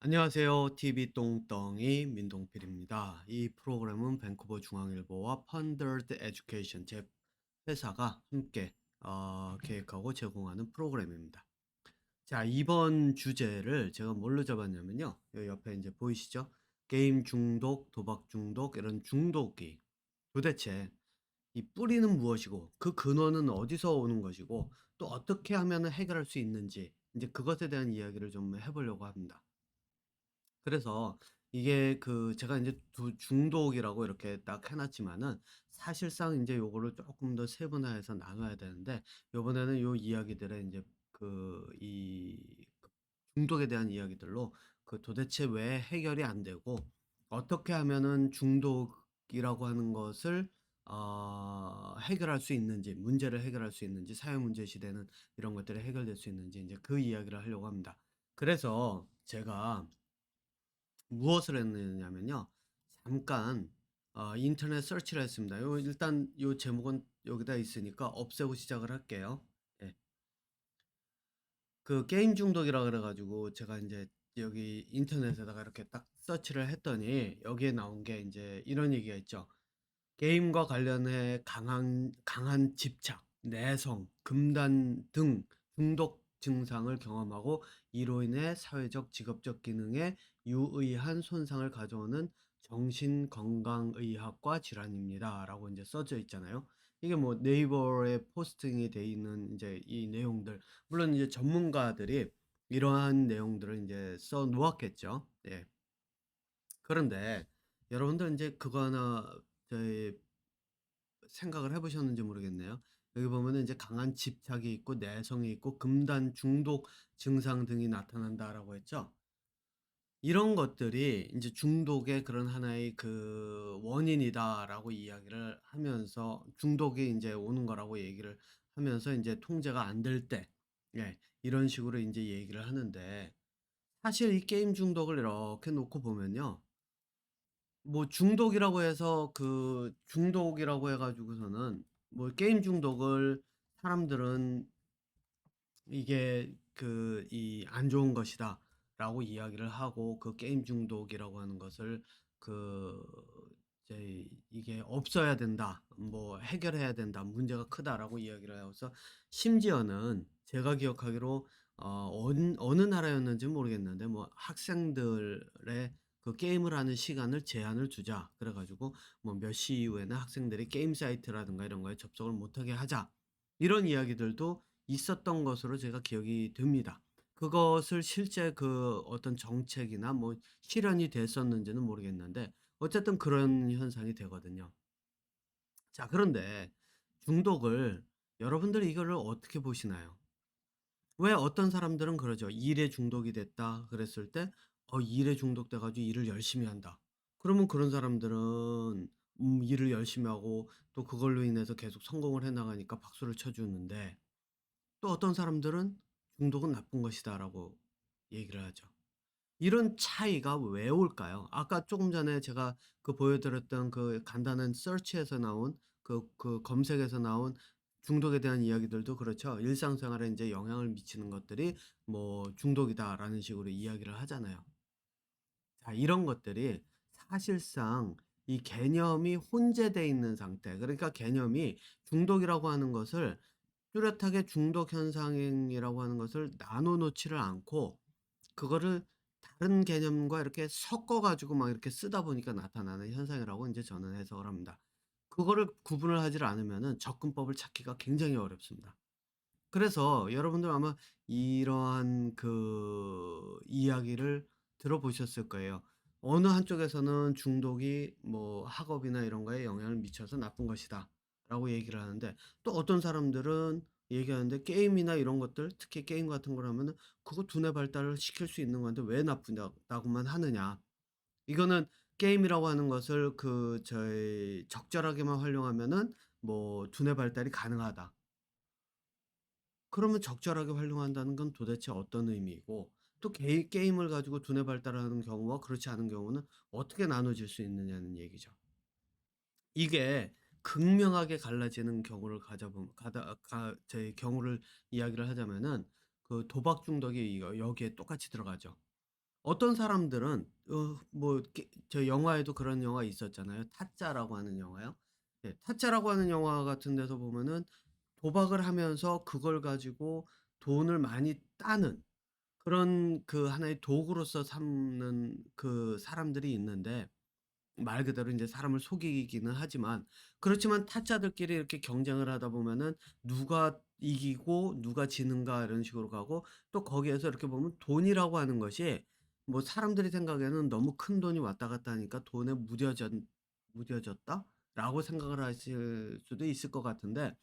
안녕하세요. TV 똥덩이 민동필입니다. 이 프로그램은 밴쿠버 중앙일보와 펀더드 에듀케이션 제 회사가 함께 계획하고 제공하는 프로그램입니다. 자, 이번 주제를 제가 뭘로 잡았냐면요. 여기 옆에 이제 보이시죠? 게임 중독, 도박 중독, 이런 중독이 도대체 이 뿌리는 무엇이고 그 근원은 어디서 오는 것이고 또 어떻게 하면 해결할 수 있는지 이제 그것에 대한 이야기를 좀 해보려고 합니다. 그래서 이게 제가 인제 두 중독이라고 이렇게 딱 해 놨지만은 사실상 인제 요거를 쪼끔 더 세분화해서 나눠야 되는데, 요번에는 요 이야기들의 인제 중독에 대한 이야기들로 도대체 왜 해결이 안 되고 어떻게 하면은 중독이라고 하는 것을 해결할 수 있는지, 문제를 해결할 수 있는지, 사회 문제 시대는 이런 것들이 해결될 수 있는지 인제 그 이야기를 하려고 합니다. 그래서 제가 무엇을 했느냐면요. 잠깐 인터넷 서치를 했습니다. 일단 요 제목은 여기다 있으니까 없애고 시작을 할게요. 예. 게임 중독이라 그래 가지고 제가 인제 여기 인터넷에다가 이렇게 딱 서치를 했더니 여기에 나온 게 인제 이런 얘기가 있죠. 게임과 관련해 강한 집착, 내성, 금단 등 중독 증상을 경험하고 이로 인해 사회적, 직업적 기능에 유의한 손상을 가져오는 정신건강의학과 질환입니다라고 인제 써져 있잖아요. 이게 뭐 네이버에 포스팅이 돼 있는 인제 이 내용들, 물론 이제 전문가들이 이러한 내용들을 인제 써 놓았겠죠. 예. 그런데 여러분들 인제 그거 하나 저희 생각을 해 보셨는지 모르겠네요. 여기 보면은 이제 강한 집착이 있고 내성이 있고 금단 중독 증상 등이 나타난다라고 했죠. 이런 것들이 인제 중독의 그런 하나의 원인이다라고 이야기를 하면서, 중독이 인제 오는 거라고 얘기를 하면서 인제 통제가 안 될 때, 예, 이런 식으로 인제 얘기를 하는데, 사실 이 게임 중독을 이렇게 놓고 보면요. 뭐 중독이라고 해 가지고서는 뭐 게임 중독을 사람들은 이게 이 "안 좋은 것이다."라고 이야기를 하고, 게임 중독이라고 하는 것을 그 이제 "이게 없어야 된다. 뭐 해결해야 된다. 문제가 크다."라고 이야기를 해서, 심지어는 제가 기억하기로 어느 나라였는지 모르겠는데 뭐 "학생들의 게임을 하는 시간을 제한을 두자." 그래 가지고 뭐 "몇 시 이후에는 학생들이 게임 사이트라든가 이런 거에 접속을 못하게 하자." 이런 이야기들도 있었던 것으로 제가 기억이 됩니다. 그것을 실제 어떤 정책이나 뭐 실현이 됐었는지는 모르겠는데 어쨌든 그런 현상이 되거든요. 자, 그런데 중독을, 여러분들이 이거를 어떻게 보시나요? 왜 어떤 사람들은 그러죠. "일에 중독이 됐다." 그랬을 때 일에 중독돼 가지고 일을 열심히 한다. 그러면 그런 사람들은 일을 열심히 하고 또 그걸로 인해서 계속 성공을 해 나가니까 박수를 쳐 주는데, 또 어떤 사람들은 "중독은 나쁜 것이다."라고 얘기를 하죠. 이런 차이가 왜 올까요? 아까 조금 전에 제가 보여 드렸던 간단한 서치에서 나온 검색에서 나온 중독에 대한 이야기들도 그렇죠. 일상생활에 인제 영향을 미치는 것들이 뭐 "중독이다."라는 식으로 이야기를 하잖아요. 자, 이런 것들이 사실상 이 개념이 혼재돼 있는 상태, 그러니까 개념이 중독이라고 하는 것을 뚜렷하게 중독 현상이라고 하는 것을 나눠 놓지를 않고 그거를 다른 개념과 이렇게 섞어 가지고 막 이렇게 쓰다 보니까 나타나는 현상이라고 인제 저는 해석을 합니다. 그거를 구분을 하지를 않으면은 접근법을 찾기가 굉장히 어렵습니다. 그래서 여러분들 아마 이러한 이야기를 들어보셨을 거예요. 어느 한쪽에서는 "중독이 뭐 학업이나 이런 거에 영향을 미쳐서 나쁜 것이다."라고 얘기를 하는데, 또 어떤 사람들은 얘기하는데 "게임이나 이런 것들, 특히 게임 같은 걸 하면은 그거 두뇌 발달을 시킬 수 있는 건데 왜 나쁘다고만 하느냐. 이거는 게임이라고 하는 것을 저희 적절하게만 활용하면은 뭐 두뇌 발달이 가능하다." 그러면 적절하게 활용한다는 건 도대체 어떤 의미이고, 또 게임을 가지고 두뇌 발달하는 경우와 그렇지 않은 경우는 어떻게 나눠질 수 있느냐는 얘기죠. 이게 극명하게 갈라지는 경우를 가져 보면 가다 가 저희 경우를 이야기를 하자면은 도박 중독이 여기에 똑같이 들어가죠. 어떤 사람들은 뭐 저 영화에도 그런 영화 있었잖아요. 타짜라고 하는 영화요. 예. 타짜라고 하는 영화 같은 데서 보면은 도박을 하면서 그걸 가지고 돈을 많이 따는 그런 그 하나의 도구로서 삼는 그 사람들이 있는데, 말 그대로 인제 사람을 속이기는 하지만, 그렇지만 타짜들끼리 이렇게 경쟁을 하다 보면은 누가 이기고 누가 지는가 이런 식으로 가고, 또 거기에서 이렇게 보면 돈이라고 하는 것이 뭐 사람들이 생각에는 너무 큰 돈이 왔다 갔다 하니까 '돈에 무뎌졌다.'라고 생각을 하실 수도 있을 것 같은데,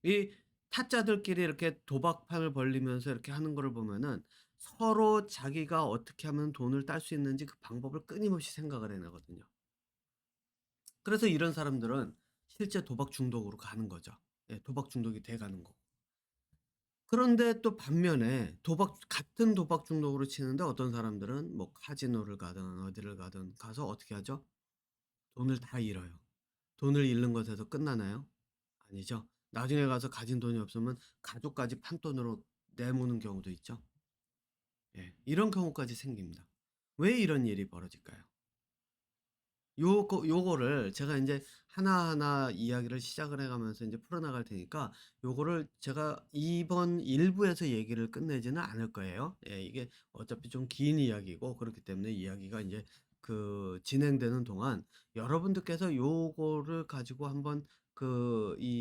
이 타짜들끼리 이렇게 도박판을 벌리면서 이렇게 하는 거를 보면은 서로 자기가 어떻게 하면 돈을 딸 수 있는지 그 방법을 끊임없이 생각을 해 내거든요. 그래서 이런 사람들은 실제 도박 중독으로 가는 거죠. 예, 도박 중독이 돼 가는 거고. 그런데 또 반면에 같은 도박 중독으로 치는데 어떤 사람들은 뭐 카지노를 가든 어디를 가든 가서 어떻게 하죠? 돈을 다 잃어요. 돈을 잃는 것에서 끝나나요? 아니죠. 나중에 가서 가진 돈이 없으면 가족까지 판돈으로 내모는 경우도 있죠. 예. 이런 경우까지 생깁니다. 왜 이런 일이 벌어질까요? 요거를 제가 인제 하나하나 이야기를 시작을 해 가면서 인제 풀어나갈 테니까, 요거를 제가 이번 1 부에서 얘기를 끝내지는 않을 거예요. 예, 이게 어차피 좀 긴 이야기고 그렇기 때문에 이야기가 인제 진행되는 동안 여러분들께서 요거를 가지고 한번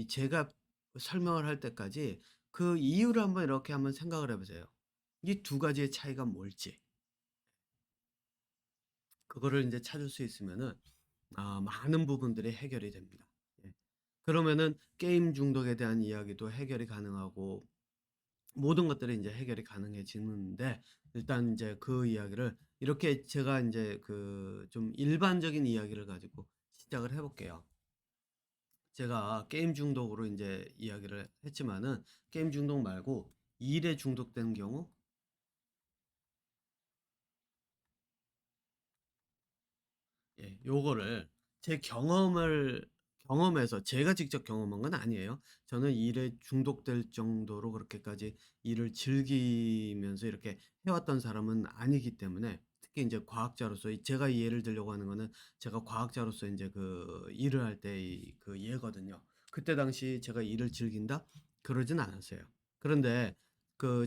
제가 설명을 할 때까지 그 이유를 한번 이렇게 한번 생각을 해 보세요. 이 두 가지의 차이가 뭘지. 그거를 인제 찾을 수 있으면은 많은 부분들이 해결이 됩니다. 예. 그러면은 게임 중독에 대한 이야기도 해결이 가능하고 모든 것들이 인제 해결이 가능해지는데, 일단 인제 그 이야기를 이렇게 제가 인제 좀 일반적인 이야기를 가지고 시작을 해 볼게요. 제가 게임 중독으로 인제 이야기를 했지만은 게임 중독 말고 일에 중독된 경우, 예, 요거를 제 경험에서 제가 직접 경험한 건 아니에요. 저는 일에 중독될 정도로 그렇게까지 일을 즐기면서 이렇게 해 왔던 사람은 아니기 때문에, 특히 인제 과학자로서 제가 이 예를 들려고 하는 거는 제가 과학자로서 인제 일을 할 때 예거든요. 그때 당시 제가 일을 즐긴다? 그러진 않았어요. 그런데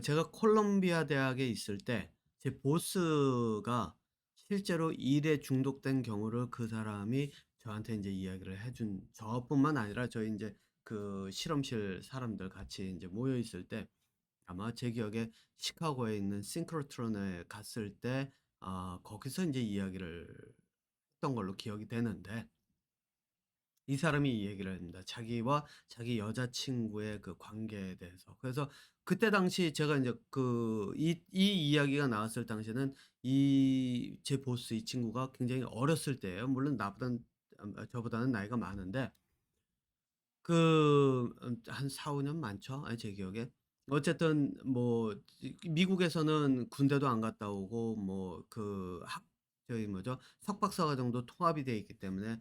제가 콜롬비아 대학에 있을 때 제 보스가 실제로 일에 중독된 경우를 그 사람이 저한테 인제 이야기를 해준 저뿐만 아니라 저희 인제 실험실 사람들 같이 인제 모여 있을 때, 아마 제 기억에 시카고에 있는 싱크로트론에 갔을 때 거기서 인제 이야기를 했던 걸로 기억이 되는데, 이 사람이 이 얘기를 합니다. 자기와 자기 여자친구의 그 관계에 대해서. 그래서 그때 당시 제가 인제 이 이야기가 나왔을 당시에는 제 보스 이 친구가 굉장히 어렸을 때예요. 물론 저보다는 나이가 많은데, 한 4-5년 많죠? 제 기억에. 어쨌든 뭐 미국에서는 군대도 안 갔다 오고 뭐 저기 뭐죠? 석박사 과정도 통합이 돼 있기 때문에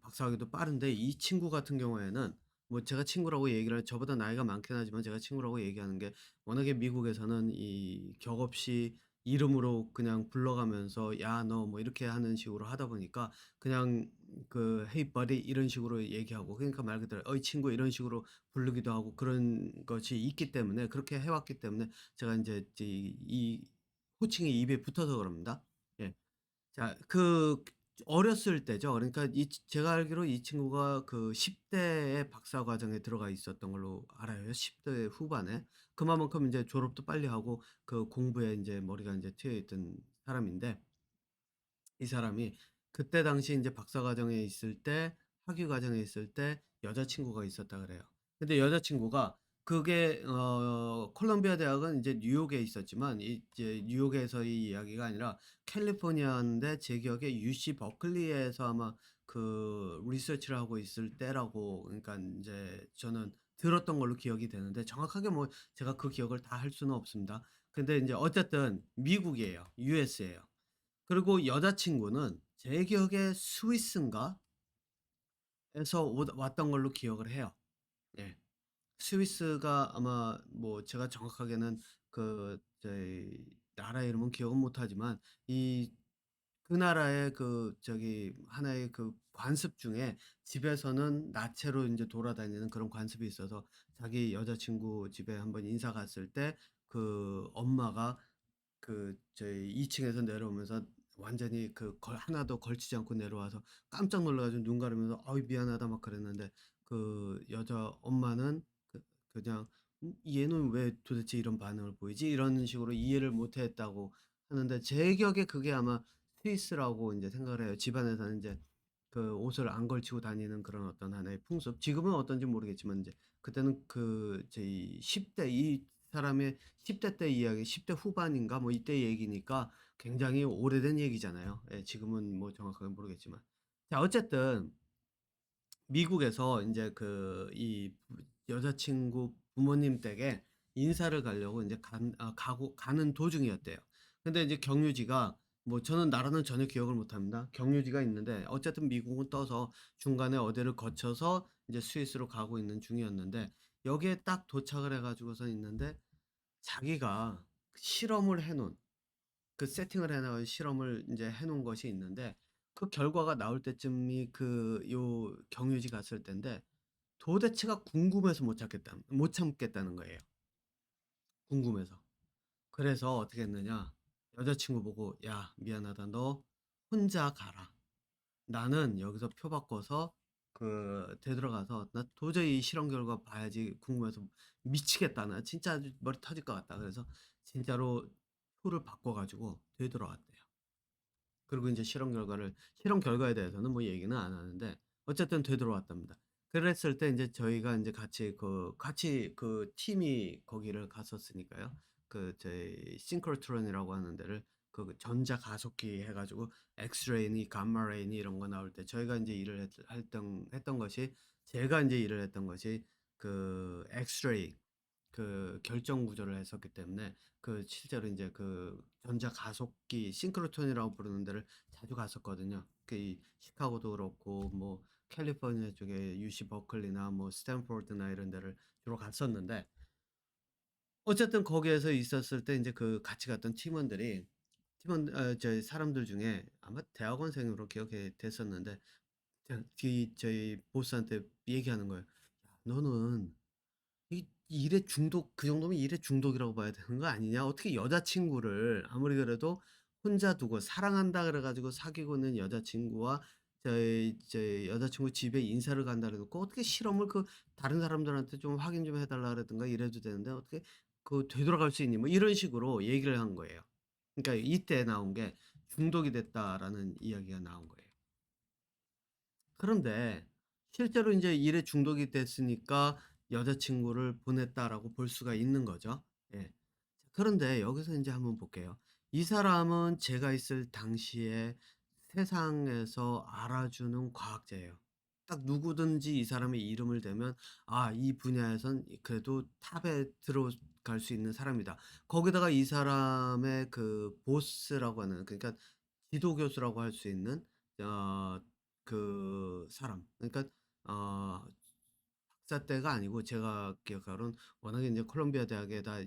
박사학위도 빠른데, 이 친구 같은 경우에는 뭐 제가 친구라고 얘기를 저보다 나이가 많긴 하지만 제가 친구라고 얘기하는 게, 워낙에 미국에서는 이 격없이 이름으로 그냥 불러가면서 "야 너" 뭐 이렇게 하는 식으로 하다 보니까 그냥 "Hey buddy" 이런 식으로 얘기하고, 그러니까 말 그대로 "어이 친구" 이런 식으로 부르기도 하고 그런 것이 있기 때문에, 그렇게 해 왔기 때문에 제가 인제 이 호칭이 입에 붙어서 그럽니다. 예. 자, 어렸을 때죠. 그러니까 제가 알기로 이 친구가 10 대에 박사 과정에 들어가 있었던 걸로 알아요. 10대 후반에. 그만큼 인제 졸업도 빨리 하고 공부에 인제 머리가 인제 트여 있던 사람인데, 이 사람이 그때 당시 인제 박사 과정에 있을 때, 학위 과정에 있을 때 여자친구가 있었다 그래요. 근데 여자친구가 그게 콜롬비아 대학은 인제 뉴욕에 있었지만 이제 뉴욕에서의 이야기가 아니라 캘리포니아인데, 제 기억에 UC 버클리에서 아마 리서치를 하고 있을 때라고, 그러니까 인제 저는 들었던 걸로 기억이 되는데, 정확하게 뭐 제가 그 기억을 다 할 수는 없습니다. 근데 인제 어쨌든 미국이에요. US예요. 그리고 여자친구는 제 기억에 스위스인가 에서 왔던 걸로 기억을 해요. 예. 스위스가 아마 뭐 제가 정확하게는 저희 나라 이름은 기억은 못하지만 이 그 나라의 그 저기 하나의 그 관습 중에 집에서는 나체로 인제 돌아다니는 그런 관습이 있어서 자기 여자친구 집에 한번 인사 갔을 때 그 엄마가 그 저희 2 층에서 내려오면서 완전히 그 걸 하나도 걸치지 않고 내려와서 깜짝 놀라 가지고 눈 가리면서 "어이 미안하다." 막 그랬는데 그 여자 엄마는 그냥 얘는 왜 도대체 이런 반응을 보이지?" 이런 식으로 이해를 못 했다고 하는데 제 기억에 그게 아마 스위스라고 인제 생각을 해요. 집안에서는 인제 그 옷을 안 걸치고 다니는 그런 어떤 하나의 풍습. 지금은 어떤지 모르겠지만 인제 그때는 그 저희 10대 이 사람의 10대 때 이야기 10대 후반인가 뭐 이때 얘기니까 굉장히 오래된 얘기잖아요. 예 지금은 뭐 정확하게 모르겠지만. 자 어쨌든 미국에서 인제 그 이 여자친구 부모님 댁에 인사를 가려고 인제 가는 도중이었대요. 근데 이제 경유지가 뭐 저는 나라는 전혀 기억을 못 합니다. 경유지가 있는데 어쨌든 미국은 떠서 중간에 어디를 거쳐서 이제 스위스로 가고 있는 중이었는데 여기에 딱 도착을 해 가지고선 있는데 자기가 실험을 해 놓은 세팅을 해 놓은 실험을 인제 해 놓은 것이 있는데 그 결과가 나올 때쯤이 요 경유지 갔을 땐데 도대체가 궁금해서 못 참겠다는 거예요, 궁금해서. 그래서 어떻게 했느냐. 여자친구 보고 "야 미안하다. 너 혼자 가라. 나는 여기서 표 바꿔서 되돌아가서 나 도저히 이 실험 결과 봐야지 궁금해서 미치겠다. 나 진짜 아주 머리 터질 것 같다." 그래서 진짜로 표를 바꿔 가지고 되돌아왔대요. 그리고 인제 실험 결과에 대해서는 뭐 얘기는 안 하는데 어쨌든 되돌아왔답니다. 그랬을 때 인제 저희가 인제 같이 그 팀이 거기를 갔었으니까요. 저희 싱크로트론이라고 하는 데를 전자 가속기 해 가지고 엑스레이니 감마레이니 이런 거 나올 때 저희가 인제 일을 했던 것이 제가 인제 일을 했던 것이 엑스레이 결정 구조를 했었기 때문에 실제로 인제 전자 가속기 싱크로톤이라고 부르는 데를 자주 갔었거든요. 이 시카고도 그렇고 뭐 캘리포니아 쪽에 UC 버클리나 뭐 스탠포드나 이런 데를 주로 갔었는데 어쨌든 거기에서 있었을 때 인제 같이 갔던 저희 사람들 중에 아마 대학원생으로 기억이 됐었는데 저희 보스한테 얘기하는 거예요. "야 너는 이 일에 중독 그 정도면 일에 중독이라고 봐야 되는 거 아니냐? 어떻게 여자친구를 아무리 그래도 혼자 두고 사랑한다 그래 가지고 사귀고 있는 여자친구와 저희 여자친구 집에 인사를 간다 그래 놓고 어떻게 실험을 다른 사람들한테 좀 확인 좀 해 달라 그러든가 이래도 되는데 어떻게 되돌아갈 수 있니?" 뭐 이런 식으로 얘기를 한 거예요. 그러니까 이때 나온 게 "중독이 됐다."라는 이야기가 나온 거예요. 그런데 실제로 인제 일에 중독이 됐으니까 '여자친구를 보냈다.'라고 볼 수가 있는 거죠. 예. 그런데 여기서 인제 한번 볼게요. 이 사람은 제가 있을 당시에 세상에서 알아주는 과학자예요. 딱 누구든지 이 사람의 이름을 대면 '아 이 분야에선 그래도 탑에 들어갈 수 있는 사람이다.' 거기다가 이 사람의 보스라고 하는 그러니까 지도 교수라고 할 수 있는 어 사람 그러니까 어 박사 때가 아니고 제가 기억하로는 워낙에 인제 콜롬비아 대학에다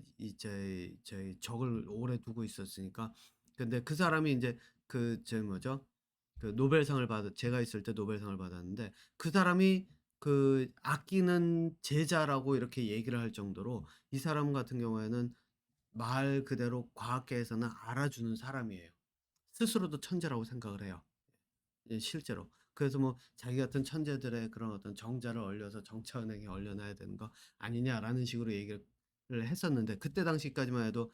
저희 적을 오래 두고 있었으니까 근데 그 사람이 인제 저기 뭐죠? 노벨상을 받았 제가 있을 때 노벨상을 받았는데 그 사람이 아끼는 제자라고 이렇게 얘기를 할 정도로 이 사람 같은 경우에는 말 그대로 과학계에서는 알아주는 사람이에요. 스스로도 천재라고 생각을 해요. 예 실제로. 그래서 뭐 자기 같은 천재들의 그런 어떤 정자를 얼려서 정치은행에 얼려놔야 되는 거 아니냐라는 식으로 얘기를 했었는데 그때 당시까지만 해도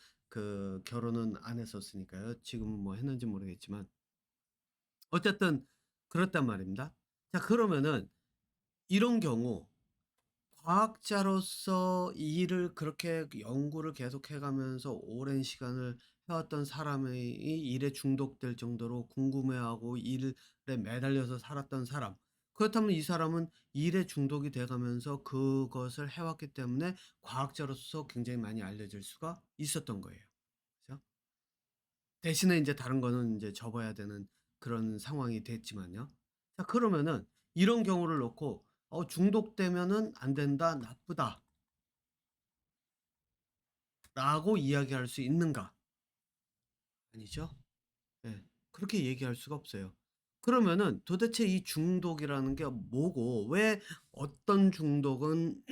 결혼은 안 했었으니까요. 지금은 뭐 했는지 모르겠지만 어쨌든 그렇단 말입니다. 자 그러면은 이런 경우 과학자로서 이 일을 그렇게 연구를 계속해 가면서 오랜 시간을 해왔던 사람이 이 일에 중독될 정도로 궁금해하고 일에 매달려서 살았던 사람. 그렇다면 이 사람은 일에 중독이 돼 가면서 그것을 해 왔기 때문에 과학자로서 굉장히 많이 알려질 수가 있었던 거예요. 그죠? 대신에 인제 다른 거는 인제 접어야 되는 그런 상황이 됐지만요. 자 그러면은 이런 경우를 놓고 '중독되면은 안 된다. 나쁘다.'라고 이야기할 수 있는가? 아니죠? 예. 그렇게 얘기할 수가 없어요. 그러면은 도대체 이 중독이라는 게 뭐고 왜 어떤 중독은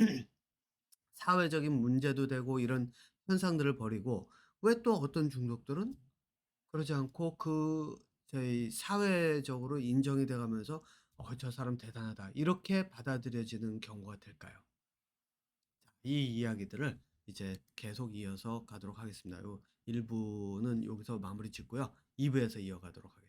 사회적인 문제도 되고 이런 현상들을 벌이고 왜 또 어떤 중독들은 그러지 않고 저희 사회적으로 인정이 돼 가면서 '어 저 사람 대단하다.' 이렇게 받아들여지는 경우가 될까요? 이 이야기들을 이제 계속 이어서 가도록 하겠습니다. 요 1 부는 여기서 마무리 짓고요. 2 부에서 이어가도록 하겠습니다.